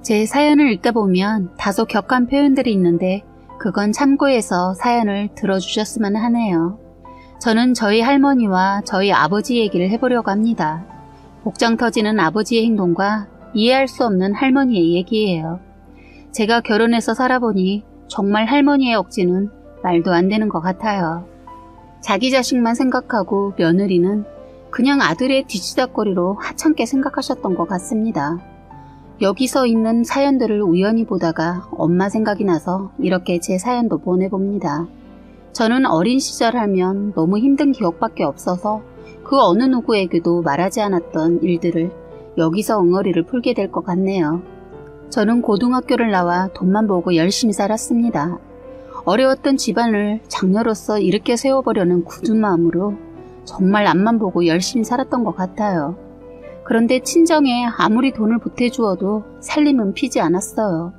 제 사연을 읽다 보면 다소 격한 표현들이 있는데 그건 참고해서 사연을 들어주셨으면 하네요. 저는 저희 할머니와 저희 아버지 얘기를 해보려고 합니다. 복장 터지는 아버지의 행동과 이해할 수 없는 할머니의 얘기예요. 제가 결혼해서 살아보니 정말 할머니의 억지는 말도 안 되는 것 같아요. 자기 자식만 생각하고 며느리는 그냥 아들의 뒤치다꺼리로 하찮게 생각하셨던 것 같습니다. 여기서 있는 사연들을 우연히 보다가 엄마 생각이 나서 이렇게 제 사연도 보내봅니다. 저는 어린 시절 하면 너무 힘든 기억밖에 없어서 그 어느 누구에게도 말하지 않았던 일들을 여기서 엉어리를 풀게 될 것 같네요. 저는 고등학교를 나와 돈만 보고 열심히 살았습니다. 어려웠던 집안을 장녀로서 일으켜 세워보려는 굳은 마음으로 정말 앞만 보고 열심히 살았던 것 같아요. 그런데 친정에 아무리 돈을 보태주어도 살림은 피지 않았어요.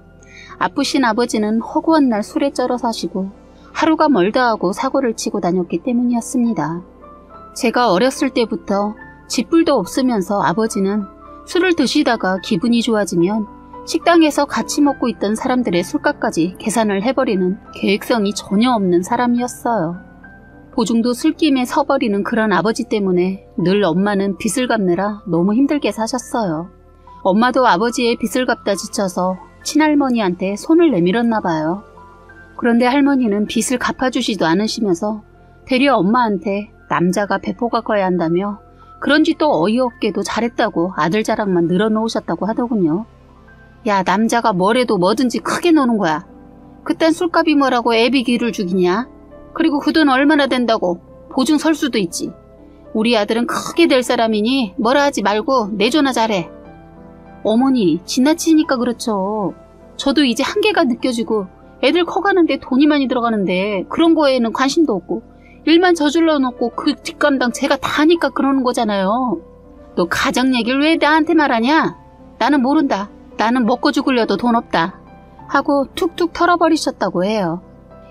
아프신 아버지는 허구한 날 술에 쩔어 사시고 하루가 멀다 하고 사고를 치고 다녔기 때문이었습니다. 제가 어렸을 때부터 집불도 없으면서 아버지는 술을 드시다가 기분이 좋아지면 식당에서 같이 먹고 있던 사람들의 술값까지 계산을 해버리는 계획성이 전혀 없는 사람이었어요. 보중도 술김에 서버리는 그런 아버지 때문에 늘 엄마는 빚을 갚느라 너무 힘들게 사셨어요. 엄마도 아버지의 빚을 갚다 지쳐서 친할머니한테 손을 내밀었나 봐요. 그런데 할머니는 빚을 갚아주지도 않으시면서 되려 엄마한테 남자가 배포가 커야 한다며 그런지 또 어이없게도 잘했다고 아들 자랑만 늘어놓으셨다고 하더군요. 야, 남자가 뭐래도 뭐든지 크게 노는 거야. 그딴 술값이 뭐라고 애비 기를 죽이냐? 그리고 그 돈 얼마나 된다고 보증 설 수도 있지. 우리 아들은 크게 될 사람이니 뭐라 하지 말고 내조나 잘해. 어머니, 지나치니까 그렇죠. 저도 이제 한계가 느껴지고 애들 커가는데 돈이 많이 들어가는데 그런 거에는 관심도 없고 일만 저질러 놓고 그 뒷감당 제가 다 하니까 그러는 거잖아요. 너 가정 얘기를 왜 나한테 말하냐? 나는 모른다. 나는 먹고 죽으려도 돈 없다. 하고 툭툭 털어버리셨다고 해요.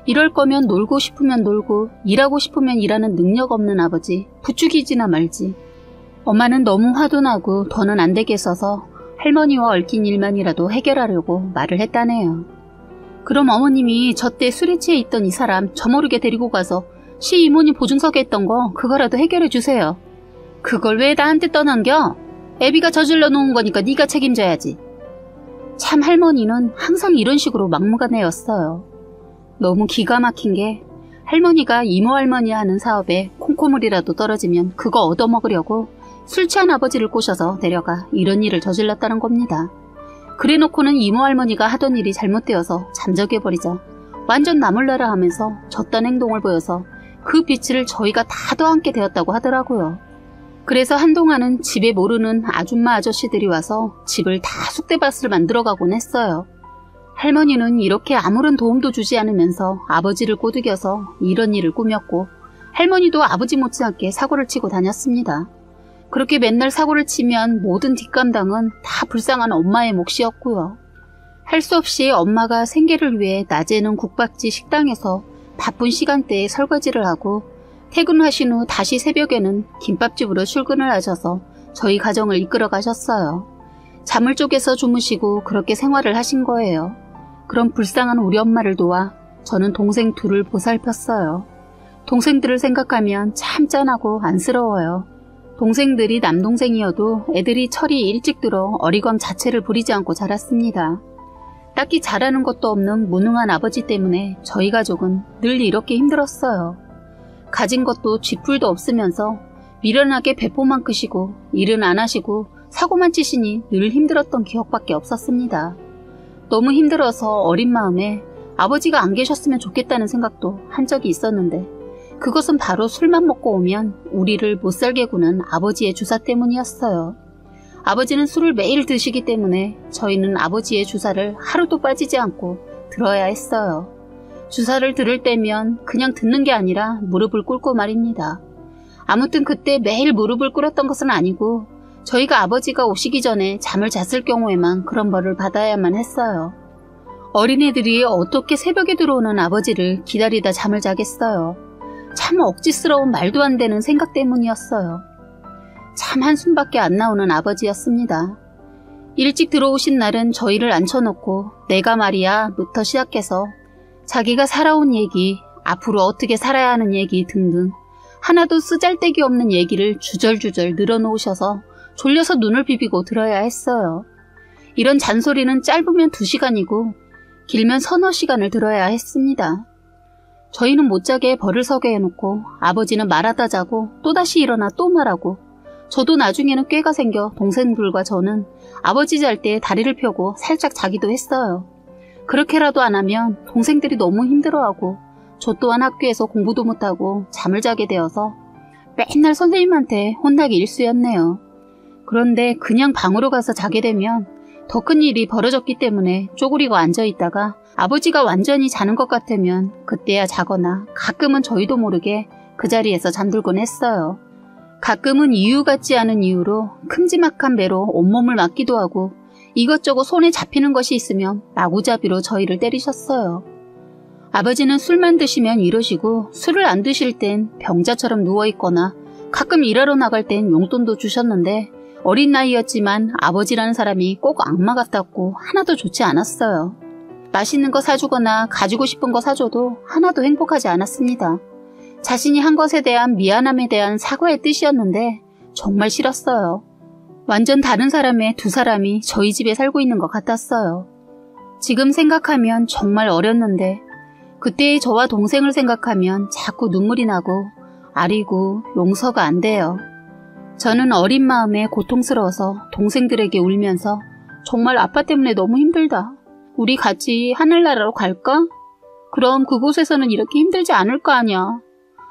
이럴 거면 놀고 싶으면 놀고 일하고 싶으면 일하는 능력 없는 아버지 부추기지나 말지. 엄마는 너무 화도 나고 더는 안 되게 써서 할머니와 얽힌 일만이라도 해결하려고 말을 했다네요. 그럼 어머님이 저 때 술에 취해 있던 이 사람 저 모르게 데리고 가서 시이모님 보증서게 했던 거 그거라도 해결해 주세요. 그걸 왜 나한테 떠넘겨? 애비가 저질러 놓은 거니까 네가 책임져야지. 참 할머니는 항상 이런 식으로 막무가내였어요. 너무 기가 막힌 게 할머니가 이모 할머니 하는 사업에 콩고물이라도 떨어지면 그거 얻어먹으려고 술 취한 아버지를 꼬셔서 데려가 이런 일을 저질렀다는 겁니다. 그래놓고는 이모 할머니가 하던 일이 잘못되어서 잠적해버리자 완전 나몰라라 하면서 저딴 행동을 보여서 그 빚을 저희가 다 떠안게 되었다고 하더라고요. 그래서 한동안은 집에 모르는 아줌마 아저씨들이 와서 집을 다 쑥대밭을 만들어가곤 했어요. 할머니는 이렇게 아무런 도움도 주지 않으면서 아버지를 꼬드겨서 이런 일을 꾸몄고 할머니도 아버지 못지않게 사고를 치고 다녔습니다. 그렇게 맨날 사고를 치면 모든 뒷감당은 다 불쌍한 엄마의 몫이었고요. 할 수 없이 엄마가 생계를 위해 낮에는 국밥집 식당에서 바쁜 시간대에 설거지를 하고 퇴근하신 후 다시 새벽에는 김밥집으로 출근을 하셔서 저희 가정을 이끌어 가셨어요. 잠을 쪼개서 주무시고 그렇게 생활을 하신 거예요. 그런 불쌍한 우리 엄마를 도와 저는 동생 둘을 보살폈어요. 동생들을 생각하면 참 짠하고 안쓰러워요. 동생들이 남동생이어도 애들이 철이 일찍 들어 어리광 자체를 부리지 않고 자랐습니다. 딱히 잘하는 것도 없는 무능한 아버지 때문에 저희 가족은 늘 이렇게 힘들었어요. 가진 것도 쥐뿔도 없으면서 미련하게 배포만 크시고 일은 안 하시고 사고만 치시니 늘 힘들었던 기억밖에 없었습니다. 너무 힘들어서 어린 마음에 아버지가 안 계셨으면 좋겠다는 생각도 한 적이 있었는데 그것은 바로 술만 먹고 오면 우리를 못살게 구는 아버지의 주사 때문이었어요. 아버지는 술을 매일 드시기 때문에 저희는 아버지의 주사를 하루도 빠지지 않고 들어야 했어요. 주사를 들을 때면 그냥 듣는 게 아니라 무릎을 꿇고 말입니다. 아무튼 그때 매일 무릎을 꿇었던 것은 아니고 저희가 아버지가 오시기 전에 잠을 잤을 경우에만 그런 벌을 받아야만 했어요. 어린애들이 어떻게 새벽에 들어오는 아버지를 기다리다 잠을 자겠어요. 참 억지스러운 말도 안 되는 생각 때문이었어요. 참 한숨밖에 안 나오는 아버지였습니다. 일찍 들어오신 날은 저희를 앉혀놓고 내가 말이야 부터 시작해서 자기가 살아온 얘기, 앞으로 어떻게 살아야 하는 얘기 등등 하나도 쓰잘데기 없는 얘기를 주절주절 늘어놓으셔서 졸려서 눈을 비비고 들어야 했어요. 이런 잔소리는 짧으면 2시간이고 길면 서너 시간을 들어야 했습니다. 저희는 못 자게 벌을 서게 해놓고 아버지는 말하다 자고 또다시 일어나 또 말하고 저도 나중에는 꾀가 생겨 동생들과 저는 아버지 잘 때 다리를 펴고 살짝 자기도 했어요. 그렇게라도 안 하면 동생들이 너무 힘들어하고 저 또한 학교에서 공부도 못하고 잠을 자게 되어서 맨날 선생님한테 혼나기 일쑤였네요. 그런데 그냥 방으로 가서 자게 되면 더 큰 일이 벌어졌기 때문에 쪼그리고 앉아있다가 아버지가 완전히 자는 것 같으면 그때야 자거나 가끔은 저희도 모르게 그 자리에서 잠들곤 했어요. 가끔은 이유 같지 않은 이유로 큼지막한 배로 온몸을 맞기도 하고 이것저것 손에 잡히는 것이 있으면 마구잡이로 저희를 때리셨어요. 아버지는 술만 드시면 이러시고 술을 안 드실 땐 병자처럼 누워있거나 가끔 일하러 나갈 땐 용돈도 주셨는데 어린 나이였지만 아버지라는 사람이 꼭 악마 같았고 하나도 좋지 않았어요. 맛있는 거 사주거나 가지고 싶은 거 사줘도 하나도 행복하지 않았습니다. 자신이 한 것에 대한 미안함에 대한 사과의 뜻이었는데 정말 싫었어요. 완전 다른 사람의 2사람이 저희 집에 살고 있는 것 같았어요. 지금 생각하면 정말 어렸는데 그때의 저와 동생을 생각하면 자꾸 눈물이 나고 아리고 용서가 안 돼요. 저는 어린 마음에 고통스러워서 동생들에게 울면서 정말 아빠 때문에 너무 힘들다. 우리 같이 하늘나라로 갈까? 그럼 그곳에서는 이렇게 힘들지 않을 거 아니야.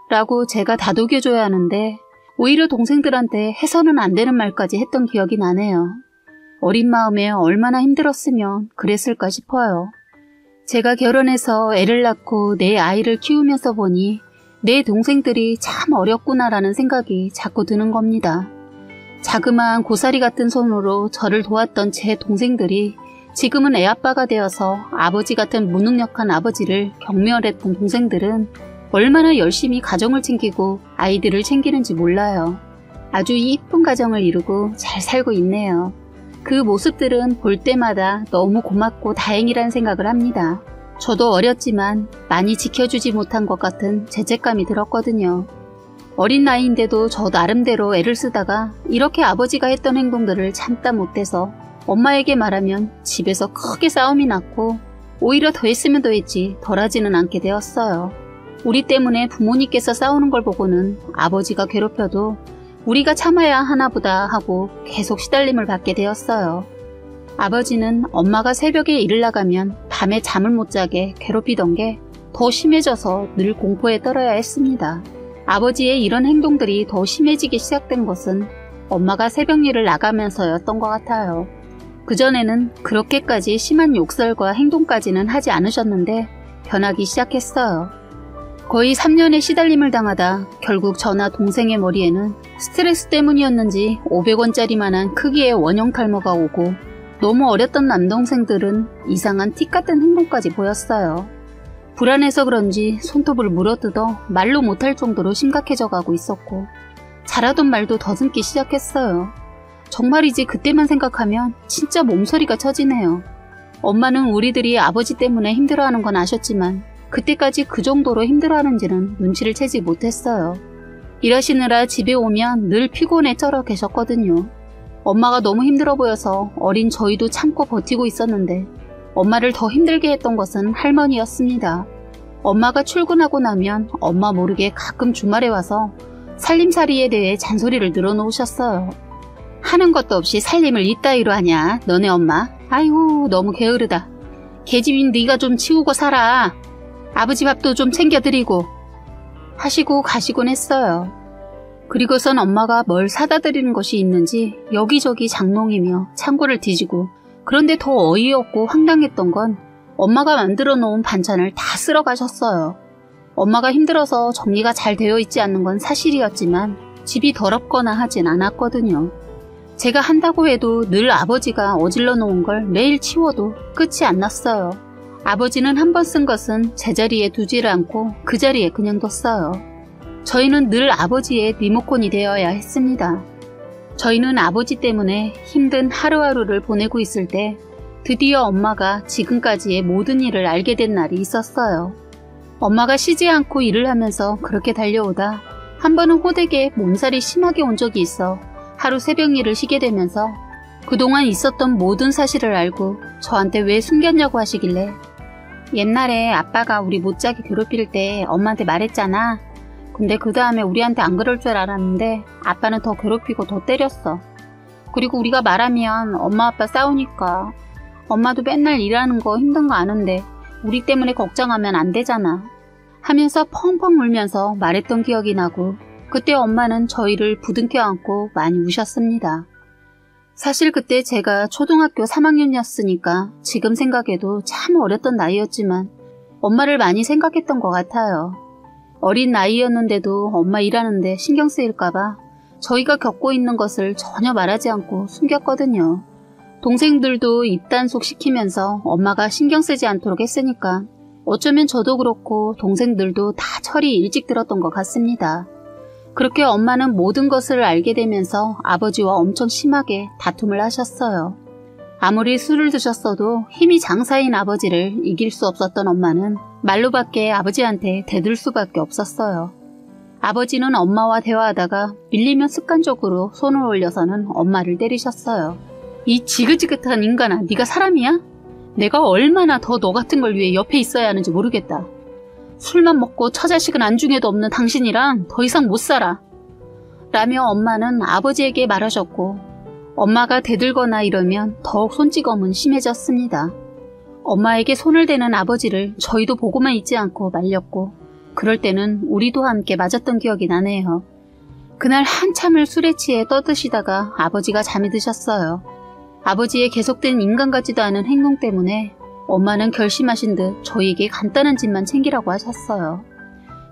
라고 제가 다독여줘야 하는데 오히려 동생들한테 해서는 안 되는 말까지 했던 기억이 나네요. 어린 마음에 얼마나 힘들었으면 그랬을까 싶어요. 제가 결혼해서 애를 낳고 내 아이를 키우면서 보니 내 동생들이 참 어렵구나라는 생각이 자꾸 드는 겁니다. 자그마한 고사리 같은 손으로 저를 도왔던 제 동생들이 지금은 애아빠가 되어서 아버지 같은 무능력한 아버지를 경멸했던 동생들은 얼마나 열심히 가정을 챙기고 아이들을 챙기는지 몰라요. 아주 이쁜 가정을 이루고 잘 살고 있네요. 그 모습들은 볼 때마다 너무 고맙고 다행이라는 생각을 합니다. 저도 어렸지만 많이 지켜주지 못한 것 같은 죄책감이 들었거든요. 어린 나이인데도 저 나름대로 애를 쓰다가 이렇게 아버지가 했던 행동들을 참다 못해서 엄마에게 말하면 집에서 크게 싸움이 났고 오히려 더 했으면 더 했지 덜 하지는 않게 되었어요. 우리 때문에 부모님께서 싸우는 걸 보고는 아버지가 괴롭혀도 우리가 참아야 하나보다 하고 계속 시달림을 받게 되었어요. 아버지는 엄마가 새벽에 일을 나가면 밤에 잠을 못 자게 괴롭히던 게 더 심해져서 늘 공포에 떨어야 했습니다. 아버지의 이런 행동들이 더 심해지기 시작된 것은 엄마가 새벽 일을 나가면서였던 것 같아요. 그전에는 그렇게까지 심한 욕설과 행동까지는 하지 않으셨는데 변하기 시작했어요. 거의 3년의 시달림을 당하다 결국 저나 동생의 머리에는 스트레스 때문이었는지 500원짜리만한 크기의 원형 탈모가 오고 너무 어렸던 남동생들은 이상한 틱 같은 행동까지 보였어요. 불안해서 그런지 손톱을 물어뜯어 말로 못할 정도로 심각해져 가고 있었고 잘하던 말도 더듬기 시작했어요. 정말이지 그때만 생각하면 진짜 몸서리가 쳐지네요. 엄마는 우리들이 아버지 때문에 힘들어하는 건 아셨지만 그때까지 그 정도로 힘들어하는지는 눈치를 채지 못했어요. 일하시느라 집에 오면 늘 피곤해 쩔어 계셨거든요. 엄마가 너무 힘들어 보여서 어린 저희도 참고 버티고 있었는데 엄마를 더 힘들게 했던 것은 할머니였습니다. 엄마가 출근하고 나면 엄마 모르게 가끔 주말에 와서 살림살이에 대해 잔소리를 늘어놓으셨어요. 하는 것도 없이 살림을 이따위로 하냐 너네 엄마. 아이고 너무 게으르다. 계집인 네가 좀 치우고 살아. 아버지 밥도 좀 챙겨드리고 하시고 가시곤 했어요. 그리고선 엄마가 뭘 사다 드리는 것이 있는지 여기저기 장롱이며 창고를 뒤지고 그런데 더 어이없고 황당했던 건 엄마가 만들어 놓은 반찬을 다 쓸어 가셨어요. 엄마가 힘들어서 정리가 잘 되어 있지 않는 건 사실이었지만 집이 더럽거나 하진 않았거든요. 제가 한다고 해도 늘 아버지가 어질러 놓은 걸 매일 치워도 끝이 안 났어요. 아버지는 한 번 쓴 것은 제자리에 두지를 않고 그 자리에 그냥 뒀어요. 저희는 늘 아버지의 리모컨이 되어야 했습니다. 저희는 아버지 때문에 힘든 하루하루를 보내고 있을 때 드디어 엄마가 지금까지의 모든 일을 알게 된 날이 있었어요. 엄마가 쉬지 않고 일을 하면서 그렇게 달려오다 한 번은 호되게 몸살이 심하게 온 적이 있어 하루 새벽 일을 쉬게 되면서 그동안 있었던 모든 사실을 알고 저한테 왜 숨겼냐고 하시길래 옛날에 아빠가 우리 못자게 괴롭힐 때 엄마한테 말했잖아. 근데 그 다음에 우리한테 안 그럴 줄 알았는데 아빠는 더 괴롭히고 더 때렸어. 그리고 우리가 말하면 엄마 아빠 싸우니까 엄마도 맨날 일하는 거 힘든 거 아는데 우리 때문에 걱정하면 안 되잖아. 하면서 펑펑 울면서 말했던 기억이 나고 그때 엄마는 저희를 부둥켜 안고 많이 우셨습니다. 사실 그때 제가 초등학교 3학년이었으니까 지금 생각해도 참 어렸던 나이였지만 엄마를 많이 생각했던 것 같아요. 어린 나이였는데도 엄마 일하는데 신경 쓰일까봐 저희가 겪고 있는 것을 전혀 말하지 않고 숨겼거든요. 동생들도 입단속 시키면서 엄마가 신경 쓰지 않도록 했으니까 어쩌면 저도 그렇고 동생들도 다 철이 일찍 들었던 것 같습니다. 그렇게 엄마는 모든 것을 알게 되면서 아버지와 엄청 심하게 다툼을 하셨어요. 아무리 술을 드셨어도 힘이 장사인 아버지를 이길 수 없었던 엄마는 말로밖에 아버지한테 대들 수밖에 없었어요. 아버지는 엄마와 대화하다가 밀리면 습관적으로 손을 올려서는 엄마를 때리셨어요. 이 지긋지긋한 인간아, 네가 사람이야? 내가 얼마나 더 너 같은 걸 위해 옆에 있어야 하는지 모르겠다. 술만 먹고 처자식은 안중에도 없는 당신이랑 더 이상 못 살아. 라며 엄마는 아버지에게 말하셨고 엄마가 대들거나 이러면 더욱 손찌검은 심해졌습니다. 엄마에게 손을 대는 아버지를 저희도 보고만 있지 않고 말렸고 그럴 때는 우리도 함께 맞았던 기억이 나네요. 그날 한참을 술에 취해 떠드시다가 아버지가 잠이 드셨어요. 아버지의 계속된 인간 같지도 않은 행동 때문에 엄마는 결심하신 듯 저희에게 간단한 집만 챙기라고 하셨어요.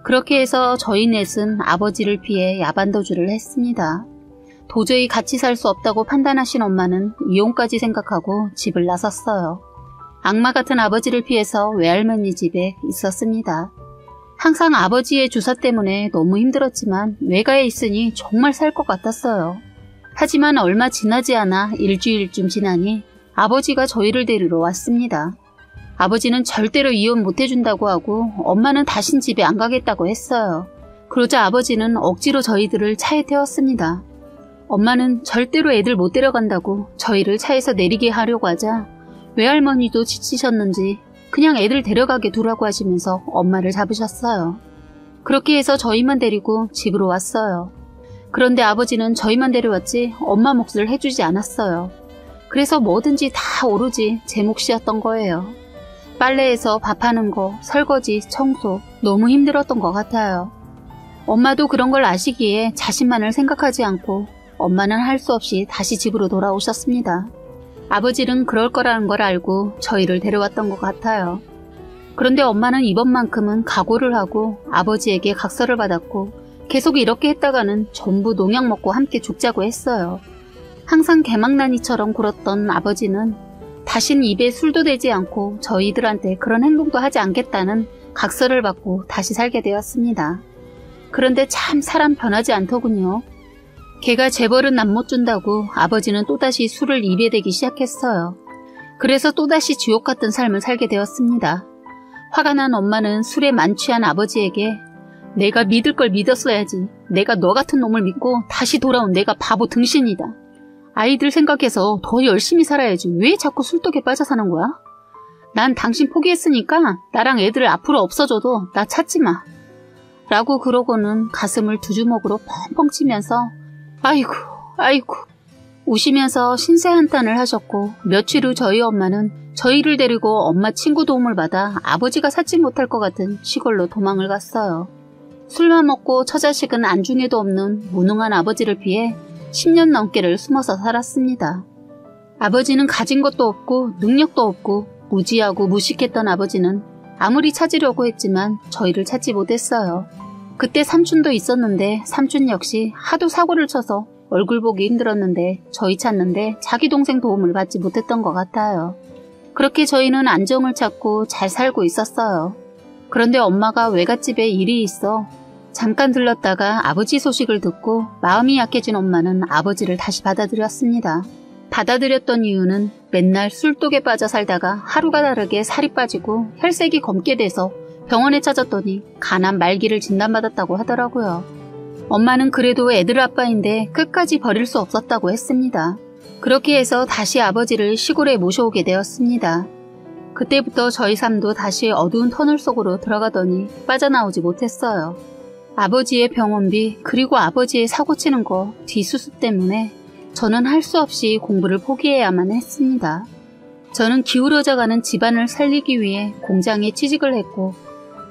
그렇게 해서 저희 넷은 아버지를 피해 야반도주를 했습니다. 도저히 같이 살 수 없다고 판단하신 엄마는 이혼까지 생각하고 집을 나섰어요. 악마 같은 아버지를 피해서 외할머니 집에 있었습니다. 항상 아버지의 주사 때문에 너무 힘들었지만 외가에 있으니 정말 살 것 같았어요. 하지만 얼마 지나지 않아 일주일쯤 지나니 아버지가 저희를 데리러 왔습니다. 아버지는 절대로 이혼 못해준다고 하고 엄마는 다신 집에 안 가겠다고 했어요. 그러자 아버지는 억지로 저희들을 차에 태웠습니다. 엄마는 절대로 애들 못 데려간다고 저희를 차에서 내리게 하려고 하자 외할머니도 지치셨는지 그냥 애들 데려가게 두라고 하시면서 엄마를 잡으셨어요. 그렇게 해서 저희만 데리고 집으로 왔어요. 그런데 아버지는 저희만 데려왔지 엄마 몫을 해주지 않았어요. 그래서 뭐든지 다 오로지 제 몫이었던 거예요. 빨래해서 밥하는 거, 설거지, 청소 너무 힘들었던 것 같아요. 엄마도 그런 걸 아시기에 자신만을 생각하지 않고 엄마는 할 수 없이 다시 집으로 돌아오셨습니다. 아버지는 그럴 거라는 걸 알고 저희를 데려왔던 것 같아요. 그런데 엄마는 이번만큼은 각오를 하고 아버지에게 각서를 받았고 계속 이렇게 했다가는 전부 농약 먹고 함께 죽자고 했어요. 항상 개망나니처럼 굴었던 아버지는 다신 입에 술도 대지 않고 저희들한테 그런 행동도 하지 않겠다는 각서를 받고 다시 살게 되었습니다. 그런데 참 사람 변하지 않더군요. 걔가 재벌은 남 못 준다고 아버지는 또다시 술을 입에 대기 시작했어요. 그래서 또다시 지옥 같은 삶을 살게 되었습니다. 화가 난 엄마는 술에 만취한 아버지에게 내가 믿을 걸 믿었어야지. 내가 너 같은 놈을 믿고 다시 돌아온 내가 바보 등신이다. 아이들 생각해서 더 열심히 살아야지. 왜 자꾸 술독에 빠져 사는 거야? 난 당신 포기했으니까 나랑 애들 앞으로 없어져도 나 찾지 마. 라고 그러고는 가슴을 두 주먹으로 펑펑 치면서 아이고 우시면서 신세 한탄을 하셨고 며칠 후 저희 엄마는 저희를 데리고 엄마 친구 도움을 받아 아버지가 찾지 못할 것 같은 시골로 도망을 갔어요. 술만 먹고 처자식은 안중에도 없는 무능한 아버지를 피해 10년 넘게를 숨어서 살았습니다. 아버지는 가진 것도 없고 능력도 없고 무지하고 무식했던 아버지는 아무리 찾으려고 했지만 저희를 찾지 못했어요. 그때 삼촌도 있었는데 삼촌 역시 하도 사고를 쳐서 얼굴 보기 힘들었는데 저희 찾는데 자기 동생 도움을 받지 못했던 것 같아요. 그렇게 저희는 안정을 찾고 잘 살고 있었어요. 그런데 엄마가 외갓집에 일이 있어 잠깐 들렀다가 아버지 소식을 듣고 마음이 약해진 엄마는 아버지를 다시 받아들였습니다. 받아들였던 이유는 맨날 술독에 빠져 살다가 하루가 다르게 살이 빠지고 혈색이 검게 돼서 병원에 찾았더니 간암 말기를 진단받았다고 하더라고요. 엄마는 그래도 애들 아빠인데 끝까지 버릴 수 없었다고 했습니다. 그렇게 해서 다시 아버지를 시골에 모셔오게 되었습니다. 그때부터 저희 삶도 다시 어두운 터널 속으로 들어가더니 빠져나오지 못했어요. 아버지의 병원비 그리고 아버지의 사고치는 거 뒷수습 때문에 저는 할 수 없이 공부를 포기해야만 했습니다. 저는 기울어져가는 집안을 살리기 위해 공장에 취직을 했고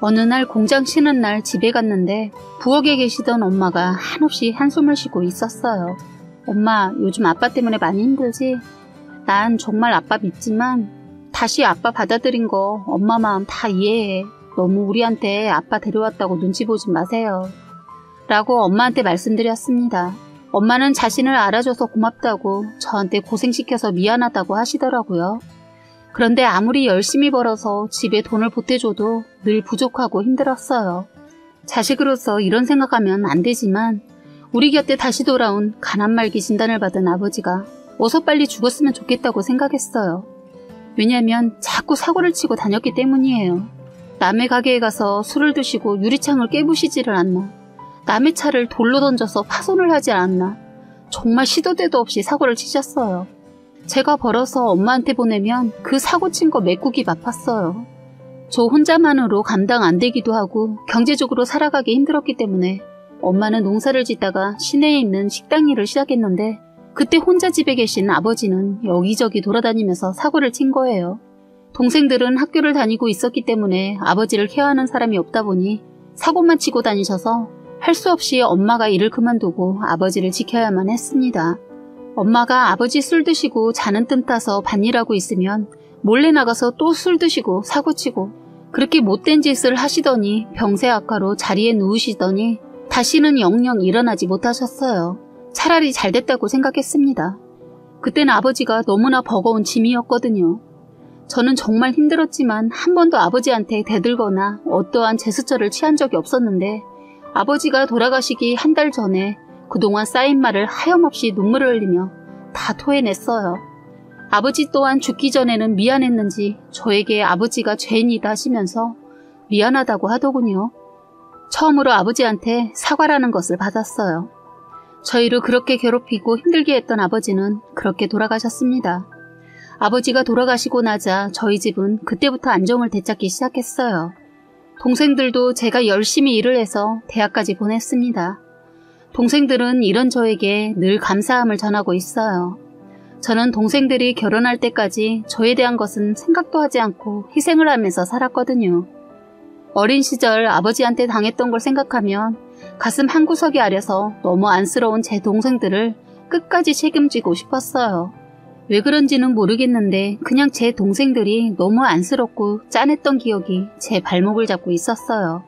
어느 날 공장 쉬는 날 집에 갔는데 부엌에 계시던 엄마가 한없이 한숨을 쉬고 있었어요. 엄마, 요즘 아빠 때문에 많이 힘들지? 난 정말 아빠 믿지만 다시 아빠 받아들인 거 엄마 마음 다 이해해. 너무 우리한테 아빠 데려왔다고 눈치 보지 마세요. 라고 엄마한테 말씀드렸습니다. 엄마는 자신을 알아줘서 고맙다고 저한테 고생시켜서 미안하다고 하시더라고요. 그런데 아무리 열심히 벌어서 집에 돈을 보태줘도 늘 부족하고 힘들었어요. 자식으로서 이런 생각하면 안 되지만 우리 곁에 다시 돌아온 간암말기 진단을 받은 아버지가 어서 빨리 죽었으면 좋겠다고 생각했어요. 왜냐면 자꾸 사고를 치고 다녔기 때문이에요. 남의 가게에 가서 술을 드시고 유리창을 깨부시지를 않나. 남의 차를 돌로 던져서 파손을 하지 않나. 정말 시도 때도 없이 사고를 치셨어요. 제가 벌어서 엄마한테 보내면 그 사고 친 거 메꾸기 바빴어요. 저 혼자만으로 감당 안 되기도 하고 경제적으로 살아가기 힘들었기 때문에 엄마는 농사를 짓다가 시내에 있는 식당 일을 시작했는데 그때 혼자 집에 계신 아버지는 여기저기 돌아다니면서 사고를 친 거예요. 동생들은 학교를 다니고 있었기 때문에 아버지를 케어하는 사람이 없다 보니 사고만 치고 다니셔서 할 수 없이 엄마가 일을 그만두고 아버지를 지켜야만 했습니다. 엄마가 아버지 술 드시고 자는 뜸 타서 밭일하고 있으면 몰래 나가서 또 술 드시고 사고치고 그렇게 못된 짓을 하시더니 병세 악화로 자리에 누우시더니 다시는 영영 일어나지 못하셨어요. 차라리 잘 됐다고 생각했습니다. 그때는 아버지가 너무나 버거운 짐이었거든요. 저는 정말 힘들었지만 한 번도 아버지한테 대들거나 어떠한 제스처를 취한 적이 없었는데 아버지가 돌아가시기 한 달 전에 그동안 쌓인 말을 하염없이 눈물을 흘리며 다 토해냈어요. 아버지 또한 죽기 전에는 미안했는지 저에게 아버지가 죄인이다 하시면서 미안하다고 하더군요. 처음으로 아버지한테 사과라는 것을 받았어요. 저희를 그렇게 괴롭히고 힘들게 했던 아버지는 그렇게 돌아가셨습니다. 아버지가 돌아가시고 나자 저희 집은 그때부터 안정을 되찾기 시작했어요. 동생들도 제가 열심히 일을 해서 대학까지 보냈습니다. 동생들은 이런 저에게 늘 감사함을 전하고 있어요. 저는 동생들이 결혼할 때까지 저에 대한 것은 생각도 하지 않고 희생을 하면서 살았거든요. 어린 시절 아버지한테 당했던 걸 생각하면 가슴 한구석이 아려서 너무 안쓰러운 제 동생들을 끝까지 책임지고 싶었어요. 왜 그런지는 모르겠는데 그냥 제 동생들이 너무 안쓰럽고 짠했던 기억이 제 발목을 잡고 있었어요.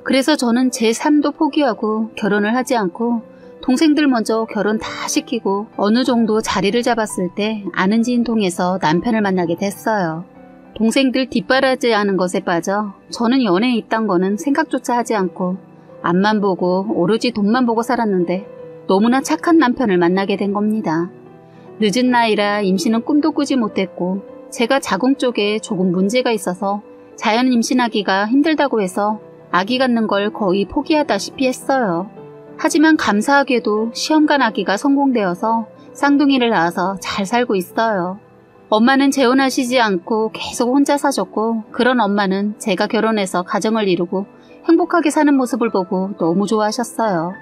그래서 저는 제 삶도 포기하고 결혼을 하지 않고 동생들 먼저 결혼 다 시키고 어느 정도 자리를 잡았을 때 아는 지인 통해서 남편을 만나게 됐어요. 동생들 뒷바라지하는 것에 빠져 저는 연애에 있단 거는 생각조차 하지 않고 앞만 보고 오로지 돈만 보고 살았는데 너무나 착한 남편을 만나게 된 겁니다. 늦은 나이라 임신은 꿈도 꾸지 못했고 제가 자궁 쪽에 조금 문제가 있어서 자연 임신하기가 힘들다고 해서 아기 갖는 걸 거의 포기하다시피 했어요. 하지만 감사하게도 시험관 아기가 성공되어서 쌍둥이를 낳아서 잘 살고 있어요. 엄마는 재혼하시지 않고 계속 혼자 사셨고 그런 엄마는 제가 결혼해서 가정을 이루고 행복하게 사는 모습을 보고 너무 좋아하셨어요.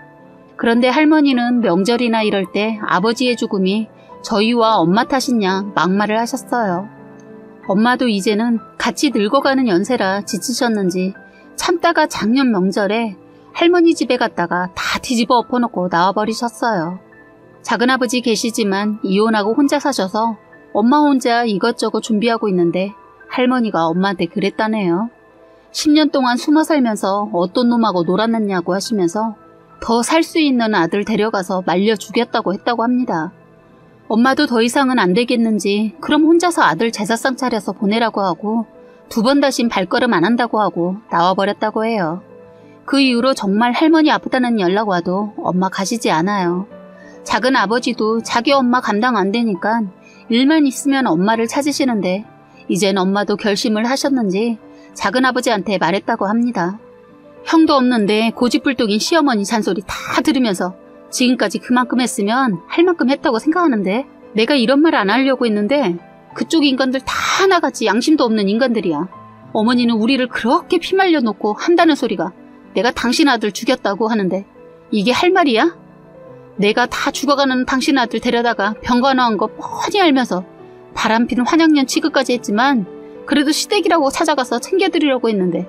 그런데 할머니는 명절이나 이럴 때 아버지의 죽음이 저희와 엄마 탓인 양 막말을 하셨어요. 엄마도 이제는 같이 늙어가는 연세라 지치셨는지 참다가 작년 명절에 할머니 집에 갔다가 다 뒤집어 엎어놓고 나와버리셨어요. 작은아버지 계시지만 이혼하고 혼자 사셔서 엄마 혼자 이것저것 준비하고 있는데 할머니가 엄마한테 그랬다네요. 10년 동안 숨어 살면서 어떤 놈하고 놀았느냐고 하시면서 더 살 수 있는 아들 데려가서 말려 죽였다고 했다고 합니다. 엄마도 더 이상은 안 되겠는지 그럼 혼자서 아들 제사상 차려서 보내라고 하고 2번 다신 발걸음 안 한다고 하고 나와버렸다고 해요. 그 이후로 정말 할머니 아프다는 연락 와도 엄마 가시지 않아요. 작은 아버지도 자기 엄마 감당 안 되니까 일만 있으면 엄마를 찾으시는데 이젠 엄마도 결심을 하셨는지 작은 아버지한테 말했다고 합니다. 형도 없는데 고집불뚝인 시어머니 잔소리 다 들으면서 지금까지 그만큼 했으면 할 만큼 했다고 생각하는데 내가 이런 말 안 하려고 했는데 그쪽 인간들 다 하나같이 양심도 없는 인간들이야. 어머니는 우리를 그렇게 피말려 놓고 한다는 소리가 내가 당신 아들 죽였다고 하는데 이게 할 말이야? 내가 다 죽어가는 당신 아들 데려다가 병간호한 거 뻔히 알면서 바람피는 환양년 취급까지 했지만 그래도 시댁이라고 찾아가서 챙겨드리려고 했는데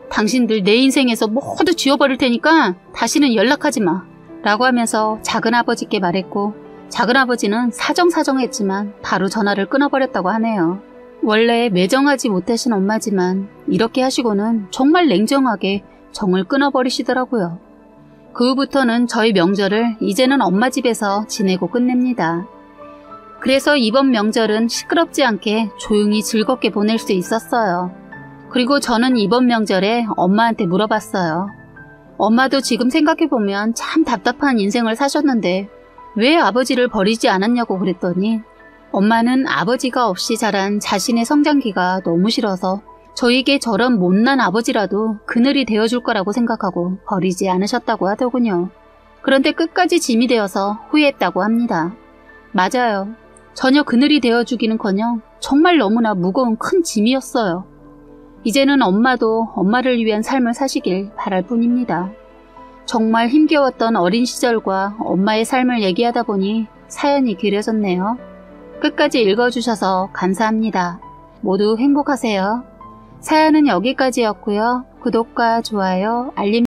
당신들 내 인생에서 모두 지워버릴 테니까 다시는 연락하지 마 라고 하면서 작은아버지께 말했고 작은아버지는 사정사정했지만 바로 전화를 끊어버렸다고 하네요. 원래 매정하지 못하신 엄마지만 이렇게 하시고는 정말 냉정하게 정을 끊어버리시더라고요. 그 후부터는 저희 명절을 이제는 엄마 집에서 지내고 끝냅니다. 그래서 이번 명절은 시끄럽지 않게 조용히 즐겁게 보낼 수 있었어요. 그리고 저는 이번 명절에 엄마한테 물어봤어요. 엄마도 지금 생각해보면 참 답답한 인생을 사셨는데 왜 아버지를 버리지 않았냐고 그랬더니 엄마는 아버지가 없이 자란 자신의 성장기가 너무 싫어서 저에게 저런 못난 아버지라도 그늘이 되어줄 거라고 생각하고 버리지 않으셨다고 하더군요. 그런데 끝까지 짐이 되어서 후회했다고 합니다. 맞아요. 전혀 그늘이 되어주기는커녕 정말 너무나 무거운 큰 짐이었어요. 이제는 엄마도 엄마를 위한 삶을 사시길 바랄 뿐입니다. 정말 힘겨웠던 어린 시절과 엄마의 삶을 얘기하다 보니 사연이 길어졌네요. 끝까지 읽어주셔서 감사합니다. 모두 행복하세요. 사연은 여기까지였고요. 구독과 좋아요, 알림